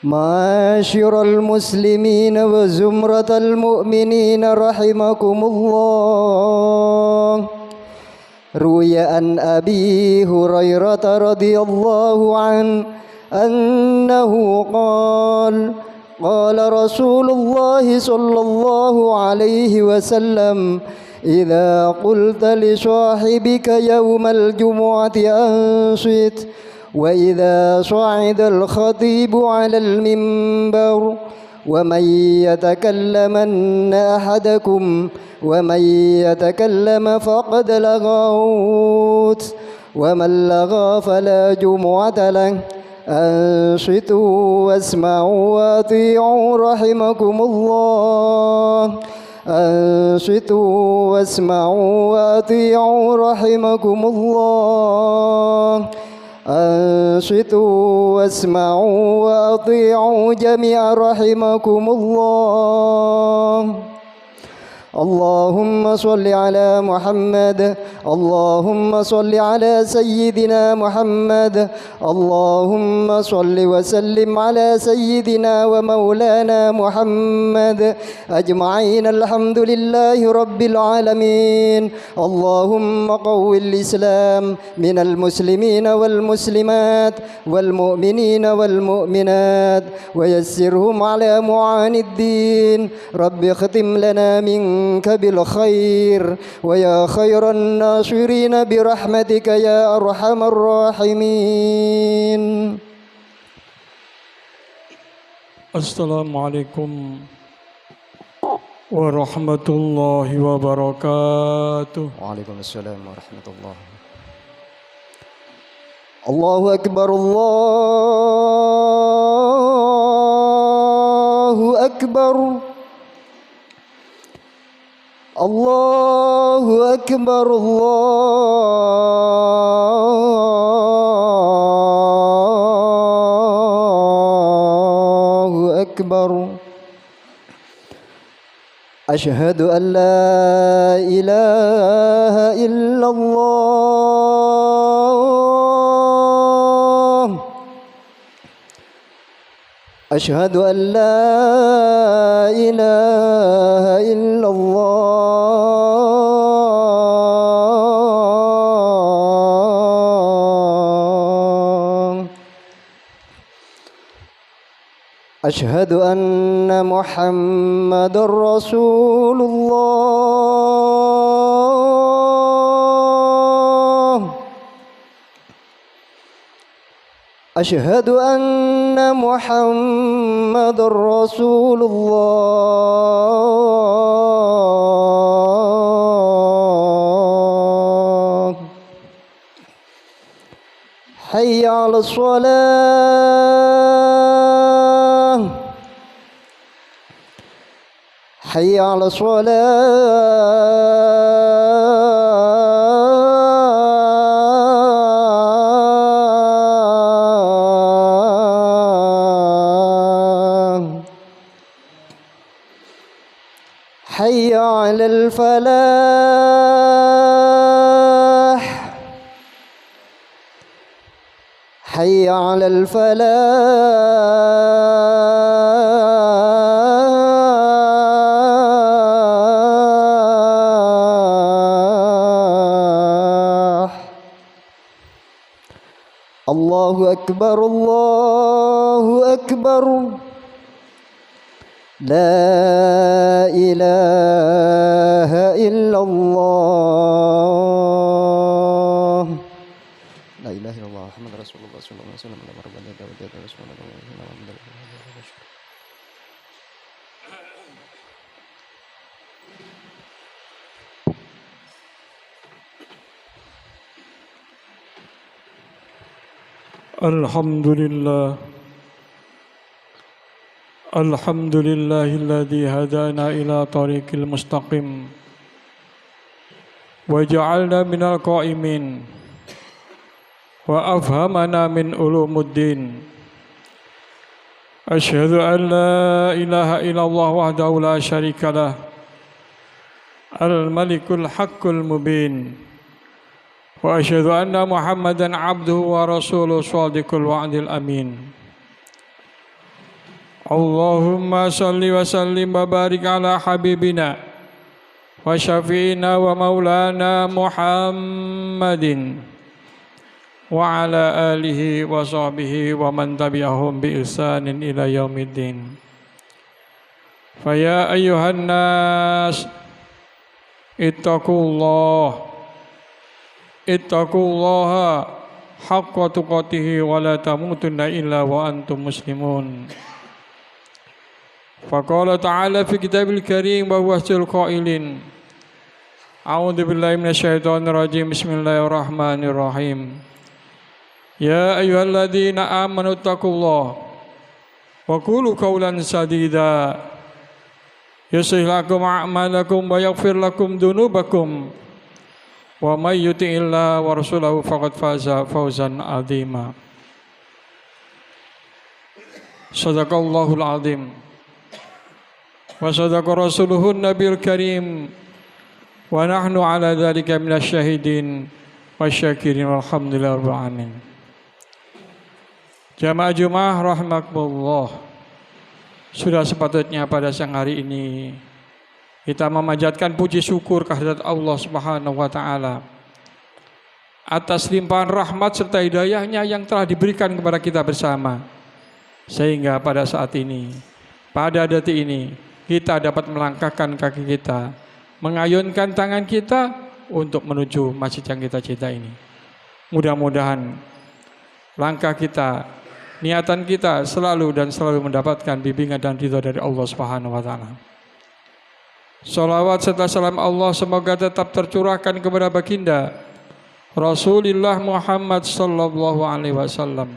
معاشر المسلمين وزمرة المؤمنين رحمكم الله. روي عن أبي هريرة رضي الله عنه أنه قال: قال رسول الله صلى الله عليه وسلم: إذا قلت لصاحبك يوم الجمعة أنصت، وإذا صعد الخطيب على المنبر، ومن يتكلم فقد لغوت، ومن لغى فلا جمعة له. أنصتوا واسمعوا وأطيعوا رحمكم الله. أنصتوا واسمعوا وأطيعوا رحمكم الله. أنصتوا واسمعوا وأطيعوا جميعا رحمكم الله. اللهم صل على محمد. اللهم صل على سيدنا محمد. اللهم صل وسلم على سيدنا ومولانا محمد أجمعين. الحمد لله رب العالمين. اللهم قو الإسلام من المسلمين والمسلمات والمؤمنين والمؤمنات، ويسرهم على معاني الدين. رب اختم لنا منك بالخير، ويا خير الناصرين برحمتك يا أرحم الراحمين. السلام عليكم ورحمة الله وبركاته. وعليكم السلام ورحمة الله. الله أكبر. الله أكبر. الله أكبر. الله أكبر. أشهد أن لا إله إلا الله. أشهد أن لا إله إلا الله. أشهد أن محمد رسول الله. أشهد أن محمد رسول الله. حي على الصلاة. حي على الصلاة. حي على الفلاح. حي على الفلاح. الله أكبر. الله أكبر. لا إله إلا الله. لا إله إلا الله محمد رسول الله صلى الله عليه وسلم. الحمد لله. الحمد لله الذي هدانا إلى طريق المستقيم وجعلنا من القائمين وأفهمنا من علوم الدين. أشهد أن لا إله إلا الله وحده لا شريك له الملك الحق المبين، وأشهد أن محمدا عبده ورسوله صادق الوعد الأمين. Allahumma salli wa sallim wa barik ala habibina wa syafi'ina wa maulana Muhammadin wa ala alihi wa sahbihi wa man tabi'ahum bi ihsanin ila yaumiddin. Fa ya ayyuhan nas ittaqullaha haqqa tuqatih wa la tamutunna illa wa antum muslimun. Faqala ta'ala fi kitabil karim wa huwa asdaqul qailin. A'udzu billahi minasyaitonir rajim. Bismillahirrahmanirrahim. Ya ayyuhalladzina amanu taqullaha wa qulu qawlan sadida yuslih lakum a'malakum wa yaghfir lakum dzunubakum wa may yuti'illah wa rasulahu faqad faza fawzan 'azima. Shadaqallahul 'azim. Wa sadaqa rasuluhun nabiyul karim wa nahnu ala dzalika minasyahidin wasyakirin walhamdulillahi rabbil alamin. Jamaah Jumat rahimakumullah. Sudah sepatutnya pada siang hari ini kita memanjatkan puji syukur kehadirat Allah Subhanahu wa taala atas limpahan rahmat serta hidayahnya yang telah diberikan kepada kita bersama, sehingga pada saat ini, pada detik ini, kita dapat melangkahkan kaki kita, mengayunkan tangan kita untuk menuju masjid yang kita cinta ini. Mudah-mudahan langkah kita, niatan kita selalu mendapatkan bimbingan dan ridha dari Allah Subhanahu wa taala. Salawat serta salam Allah semoga tetap tercurahkan kepada baginda Rasulullah Muhammad sallallahu alaihi wasallam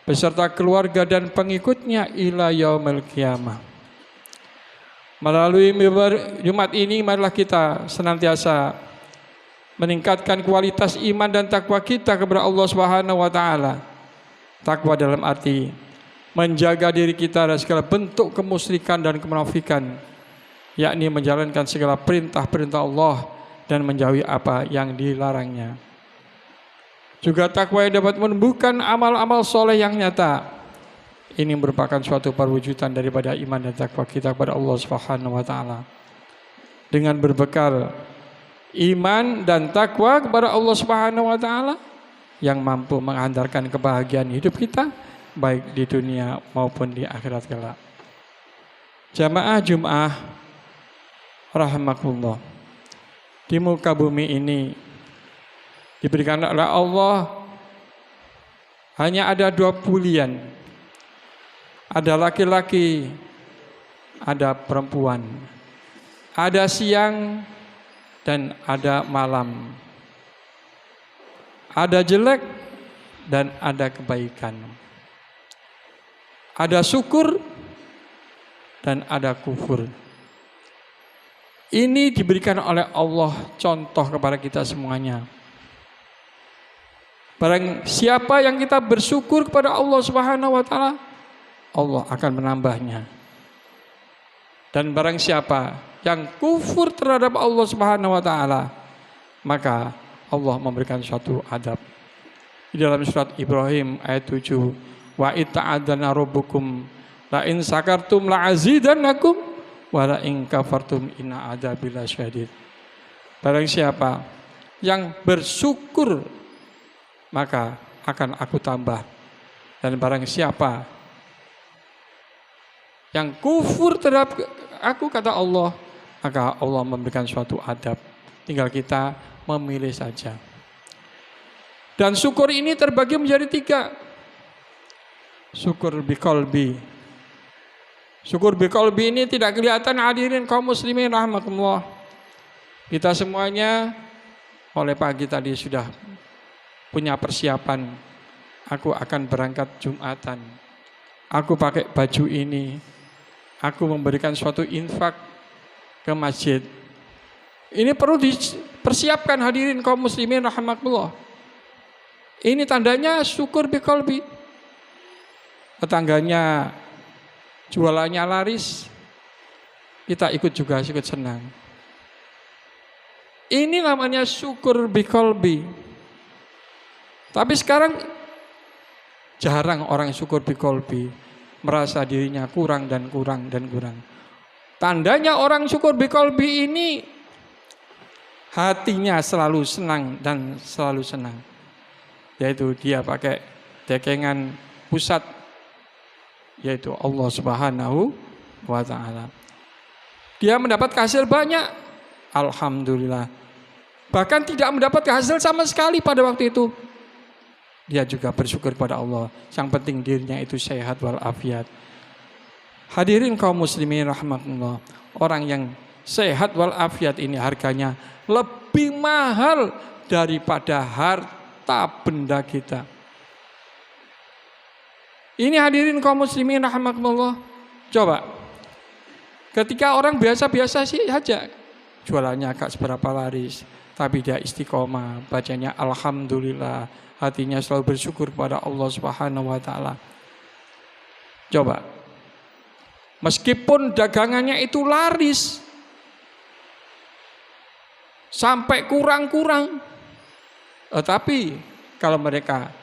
beserta keluarga dan pengikutnya ila yaumil qiyamah. Melalui Jumat ini marilah kita senantiasa meningkatkan kualitas iman dan takwa kita kepada Allah Subhanahu wa taala. Takwa dalam arti menjaga diri kita dari segala bentuk kemusyrikan dan kemunafikan, yakni menjalankan segala perintah-perintah Allah dan menjauhi apa yang dilarangnya. Juga takwa yang dapat menumbuhkan amal-amal soleh yang nyata. Ini merupakan suatu perwujudan daripada iman dan takwa kita kepada Allah Subhanahu wa taala. Dengan berbekal iman dan takwa kepada Allah Subhanahu wa taala yang mampu menghantarkan kebahagiaan hidup kita baik di dunia maupun di akhirat kelak. Jamaah Jumat rahimakumullah. Di muka bumi ini diberikan oleh Allah hanya ada dua pilihan. Ada laki-laki, ada perempuan, ada siang dan ada malam, ada jelek dan ada kebaikan, ada syukur dan ada kufur. Ini diberikan oleh Allah contoh kepada kita semuanya. Barang siapa yang kita bersyukur kepada Allah Subhanahu wa taala, Allah akan menambahnya. Dan barang siapa yang kufur terhadap Allah Subhanahu wa taala, maka Allah memberikan suatu adab. Di dalam surat Ibrahim ayat 7, wa ita'adzana rabbukum la in sakartum la azidannakum wa la in kafartum inna adzabi lasyadid. Barang siapa yang bersyukur, maka akan aku tambah. Dan barang siapa yang kufur terhadap aku, kata Allah, maka Allah memberikan suatu adab. Tinggal kita memilih saja. Dan syukur ini terbagi menjadi 3. Syukur biqalbi. Syukur biqalbi ini tidak kelihatan, hadirin kaum muslimin rahimakumullah. Kita semuanya oleh pagi tadi sudah punya persiapan. Aku akan berangkat Jumatan. Aku pakai baju ini. Aku memberikan suatu infak ke masjid. Ini perlu dipersiapkan, hadirin kaum muslimin rahimakumullah. Ini tandanya syukur biqalbi. Tetangganya jualannya laris, kita ikut juga, ikut senang. Ini namanya syukur biqalbi. Tapi sekarang jarang orang syukur biqalbi. merasa dirinya kurang dan kurang dan kurang. Tandanya orang syukur biqalbi ini hatinya selalu senang dan selalu senang. Yaitu dia pakai dekengan pusat, yaitu Allah Subhanahu wa ta'ala. Dia mendapat hasil banyak, alhamdulillah. Bahkan tidak mendapat hasil sama sekali pada waktu itu, dia juga bersyukur pada Allah. Yang penting dirinya itu sehat walafiat. Hadirin kaum muslimin rahmatullah, orang yang sehat walafiat ini harganya lebih mahal daripada harta benda kita. Ini hadirin kaum muslimin rahmatullah. Coba, ketika orang biasa-biasa sih saja, jualannya agak seberapa laris, tapi dia istiqomah, bacanya alhamdulillah, hatinya selalu bersyukur kepada Allah Subhanahu wa ta'ala. Coba, meskipun dagangannya itu laris sampai kurang-kurang, tapi kalau mereka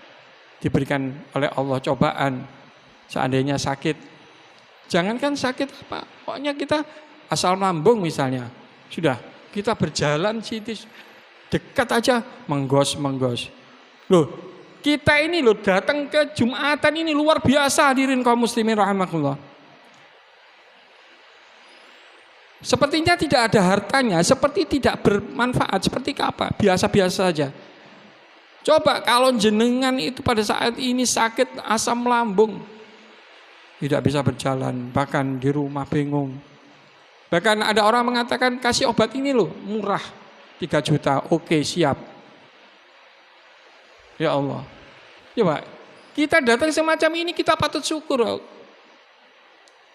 diberikan oleh Allah cobaan, seandainya sakit, jangankan sakit apa, pokoknya kita asal lambung misalnya, sudah kita berjalan sitis dekat aja menggos. Loh, kita ini loh datang ke Jumatan ini luar biasa, hadirin kaum muslimin rahimakumullah. Sepertinya tidak ada hartanya, seperti tidak bermanfaat, seperti apa? Biasa-biasa saja. Coba kalau jenengan itu pada saat ini sakit asam lambung, tidak bisa berjalan, bahkan di rumah bingung. Bahkan ada orang mengatakan kasih obat ini loh, murah, 3 juta, oke siap. Ya Allah. Coba, kita datang semacam ini kita patut syukur.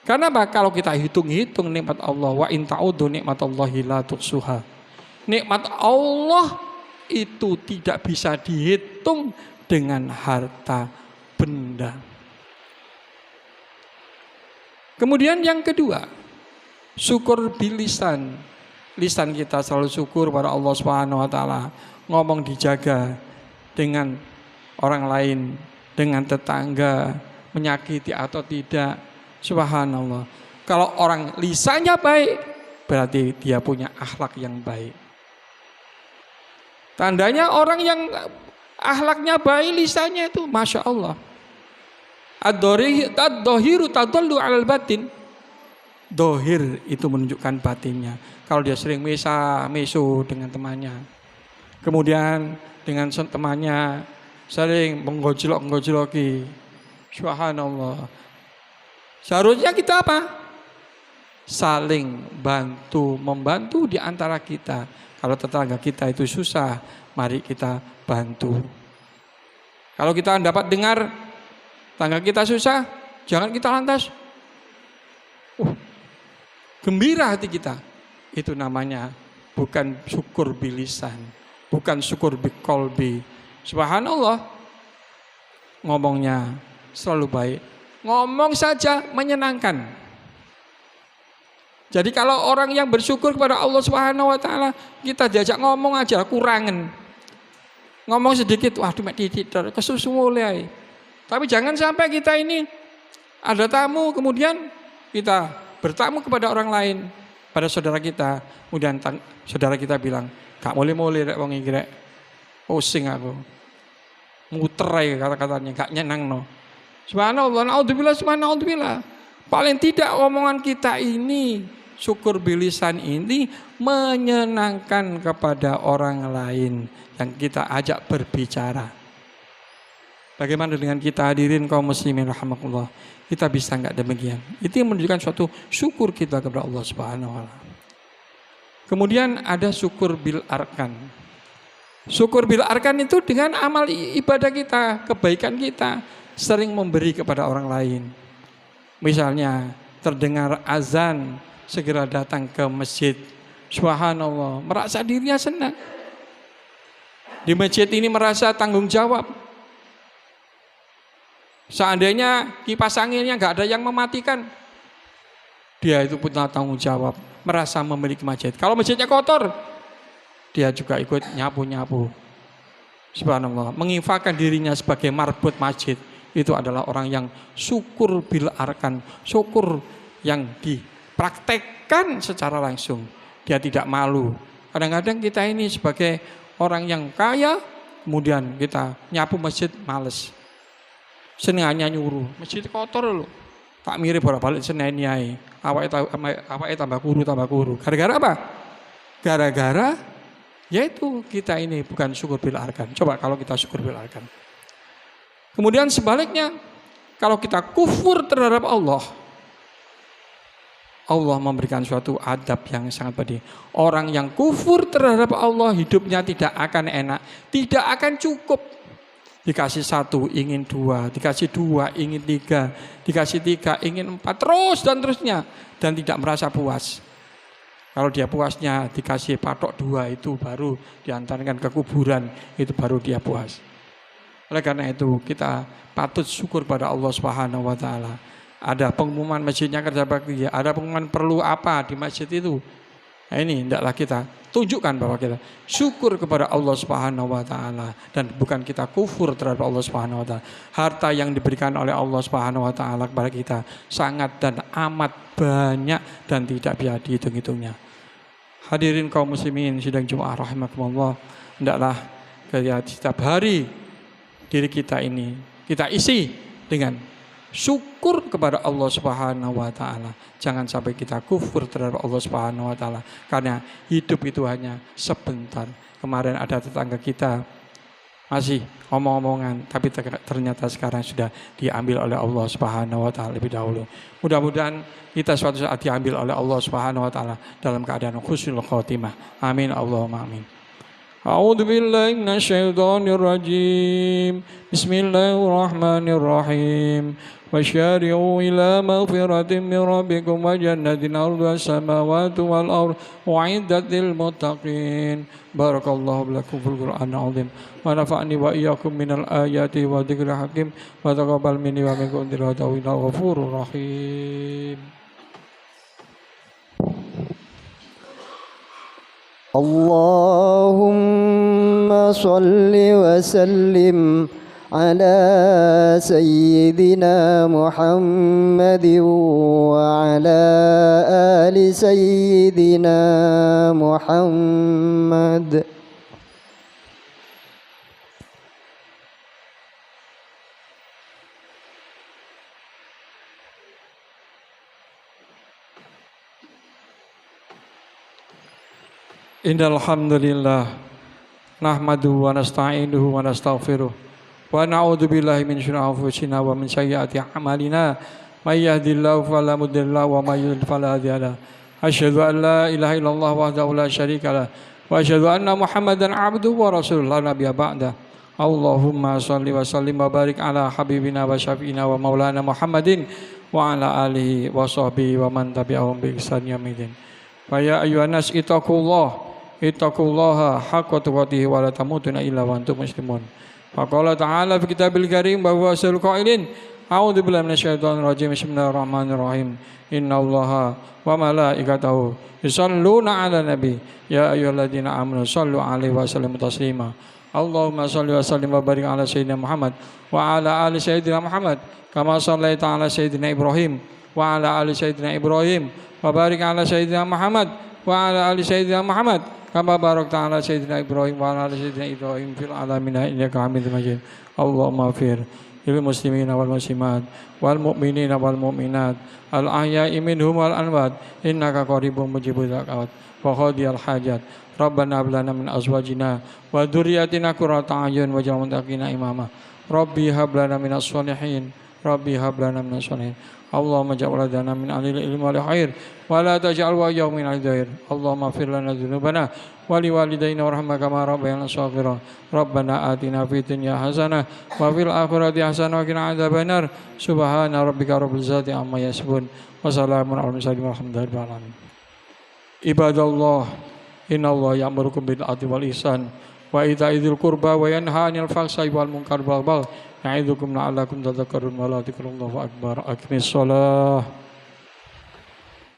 Karena apa? Kalau kita hitung-hitung nikmat Allah, wa in ta'udu nikmatallahi la tuhsuha. Nikmat Allah itu tidak bisa dihitung dengan harta benda. Kemudian yang kedua, syukur bilisan. Lisan kita selalu syukur pada Allah Subhanahu wa taala. Ngomong dijaga dengan orang lain, dengan tetangga, menyakiti atau tidak. Subhanallah. Kalau orang lisannya baik, berarti dia punya akhlak yang baik. Tandanya orang yang akhlaknya baik, lisannya itu Masya Allah. Ad-dohiru tadallu alal batin. Dohir itu menunjukkan batinnya. Kalau dia sering meso dengan temannya, kemudian dengan temannya sering menggojlok-gojloki, subhanallah. Seharusnya kita apa? Saling membantu di antara kita. Kalau tetangga kita itu susah, mari kita bantu. Kalau kita dapat dengar tetangga kita susah, jangan kita lantas gembira hati kita. Itu namanya bukan syukur bilisan, bukan syukur biqalbi. Subhanallah. Ngomongnya selalu baik. Ngomong saja menyenangkan. Jadi kalau orang yang bersyukur kepada Allah Subhanahu wa taala, kita diajak ngomong aja kurangan. Ngomong sedikit, waduh mek titik kesusu mulai. Tapi jangan sampai kita ini ada tamu kemudian kita bertamu kepada orang lain, pada saudara kita, kemudian saudara kita bilang, "Gak boleh rek wong iki rek. Pusing aku." Muter ae kata-katanya, gak nyenangno. Subhanallah, subhanallah. Paling tidak omongan kita ini, syukur bilisan ini menyenangkan kepada orang lain yang kita ajak berbicara. Bagaimana dengan kita hadirin kaum muslimin rahimakumullah? Kita bisa enggak demikian? Itu yang menunjukkan suatu syukur kita kepada Allah Subhanahu wa taala. Kemudian ada syukur bil arkan. Syukur bil arkan itu dengan amal ibadah kita, kebaikan kita, sering memberi kepada orang lain. Misalnya terdengar azan, segera datang ke masjid. Subhanallah, merasa dirinya senang. Di masjid ini merasa tanggung jawab. Seandainya kipas anginnya nggak ada yang mematikan, dia itu punya tanggung jawab, merasa memiliki masjid. Kalau masjidnya kotor, dia juga ikut nyapu-nyapu. Subhanallah, menginfakkan dirinya sebagai marbot masjid. itu adalah orang yang syukur bil arkan, syukur yang dipraktekkan secara langsung. Dia tidak malu. Kadang-kadang kita ini sebagai orang yang kaya, kemudian kita nyapu masjid males. Senengnya nyuruh, masjid kotor loh. Tak mirip bolak-balik Senin yai. Awake tambah kuru. Gara-gara apa? Gara-gara yaitu kita ini bukan syukur bil arkan. Coba kalau kita syukur bil arkan. Kemudian sebaliknya, kalau kita kufur terhadap Allah, Allah memberikan suatu adab yang sangat pedih. Orang yang kufur terhadap Allah hidupnya tidak akan enak, tidak akan cukup. Dikasih 1 ingin 2, dikasih 2 ingin 3, dikasih 3 ingin 4, terus dan terusnya, dan tidak merasa puas. Kalau dia puasnya dikasih patok 2 itu baru diantarkan ke kuburan, itu baru dia puas. Oleh karena itu kita patut syukur pada Allah Subhanahu wa taala. Ada pengumuman masjidnya kerja bakti, ada pengumuman perlu apa di masjid itu. Nah ini hendaklah kita tunjukkan bahwa kita syukur kepada Allah Subhanahu wa taala dan bukan kita kufur terhadap Allah Subhanahu wa taala. Harta yang diberikan oleh Allah Subhanahu wa taala kepada kita sangat dan amat banyak dan tidak bisa dihitung-hitungnya. Hadirin kaum muslimin sidang Jumat rahimakumullah, hendaklah setiap hari diri kita ini kita isi dengan syukur kepada Allah Subhanahu wa taala. Jangan sampai kita kufur terhadap Allah Subhanahu wa taala, karena hidup itu hanya sebentar. Kemarin ada tetangga kita masih omong-omongan, tapi ternyata sekarang sudah diambil oleh Allah Subhanahu wa taala lebih dahulu. Mudah-mudahan kita suatu saat diambil oleh Allah Subhanahu wa taala dalam keadaan husnul khotimah. Amin Allahumma amin. A'udzu billahi minasyaitonir rajim. Bismillahirrahmanirrahim. Wasyari'u ila maghfiratin min rabbikum wa jannatin 'arduha as-samawati wal ardh u'iddat lil muttaqin. Barakallahu lakum fil Qur'anil 'azim. Wa nafa'ani wa iyyakum minal ayati wa dzikril hakim. Wa taqabbal minni wa minkum innahu ghafurur rahim. Allahumma salli wa sallim ala sayyidina Muhammad wa ala ali sayyidina Muhammad. Innal hamdalillah nahmaduhu wa nasta'inuhu wa nastaghfiruh wa na'udzu billahi min syururi anfusina wa min sayyiati a'malina may yahdihillahu fala mudilla wa may yudlil fala hadiya lahu. Asyhadu an la ilaha illallah wahdahu la syarika lah wa asyhadu anna Muhammadan 'abduhu wa rasuluhu la nabiyya ba'da. Allahumma shalli wa sallim wa barik ala habibina wa syafi'ina wa maulana Muhammadin wa ala alihi wa sahbihi wa man tabi'ahum bi ihsan yaumil. Wa ya ayyuhan nas ittaqullaha haqqa tuqatih wa la tamutunna illa wa antum muslimun. Faqala ta'ala fi kitabil karim bahwa asyhadu qailin a'udzu billahi minasyaitonir rajim. Bismillahirrahmanirrahim. Innallaha wa malaikatahu yusholluna 'alan nabi ya ayyuhalladzina amanu shallu 'alaihi wa sallimu taslima. Allahumma shalli wa sallim wa barik ala sayyidina Muhammad wa ala ali sayyidina Muhammad kama shallaita ala sayyidina Ibrahim wa ala ali sayyidina Ibrahim wa barik ala sayyidina Muhammad wa ala ali sayyidina Muhammad kama barakta ala sayyidina Ibrahim wa ala ali sayyidina Ibrahim fil alamin innaka Hamidum Majid. Allahumma ighfir lil muslimina wal muslimat wal mu'minina wal mu'minat al ahya'i minhum wal amwat innaka qaribun mujibud da'wat wa qadiyal hajat. Rabbana hab lana min azwajina wa dzurriyyatina qurrata a'yun waj'alna lil muttaqina imama. Rabbi hab lana minas sholihin. Rabbi hab lana minas sholihin. Allahumma ja'al ladana min alil ilmi wal khair wa la taj'al wa yawmin al-dhair. Allahumma fir lana dzunubana wa li walidayna warhamna kama rabbayana shaghira. Rabbana atina fid dunya hasanah wa fil akhirati hasanah wa qina adzabannar. Subhana rabbika rabbil izzati amma yasifun wa salamun alal mursalin walhamdulillahi rabbil alamin. Ibadallah, innallaha ya'murukum bil 'adli wal ihsan wa ita'idzil qurba wa yanha 'anil fahsya'i wal munkari wal baghi. Ya'idzukum la'allakum tadhakkarun wa la dzikrullahi akbar. Aqimis shalah.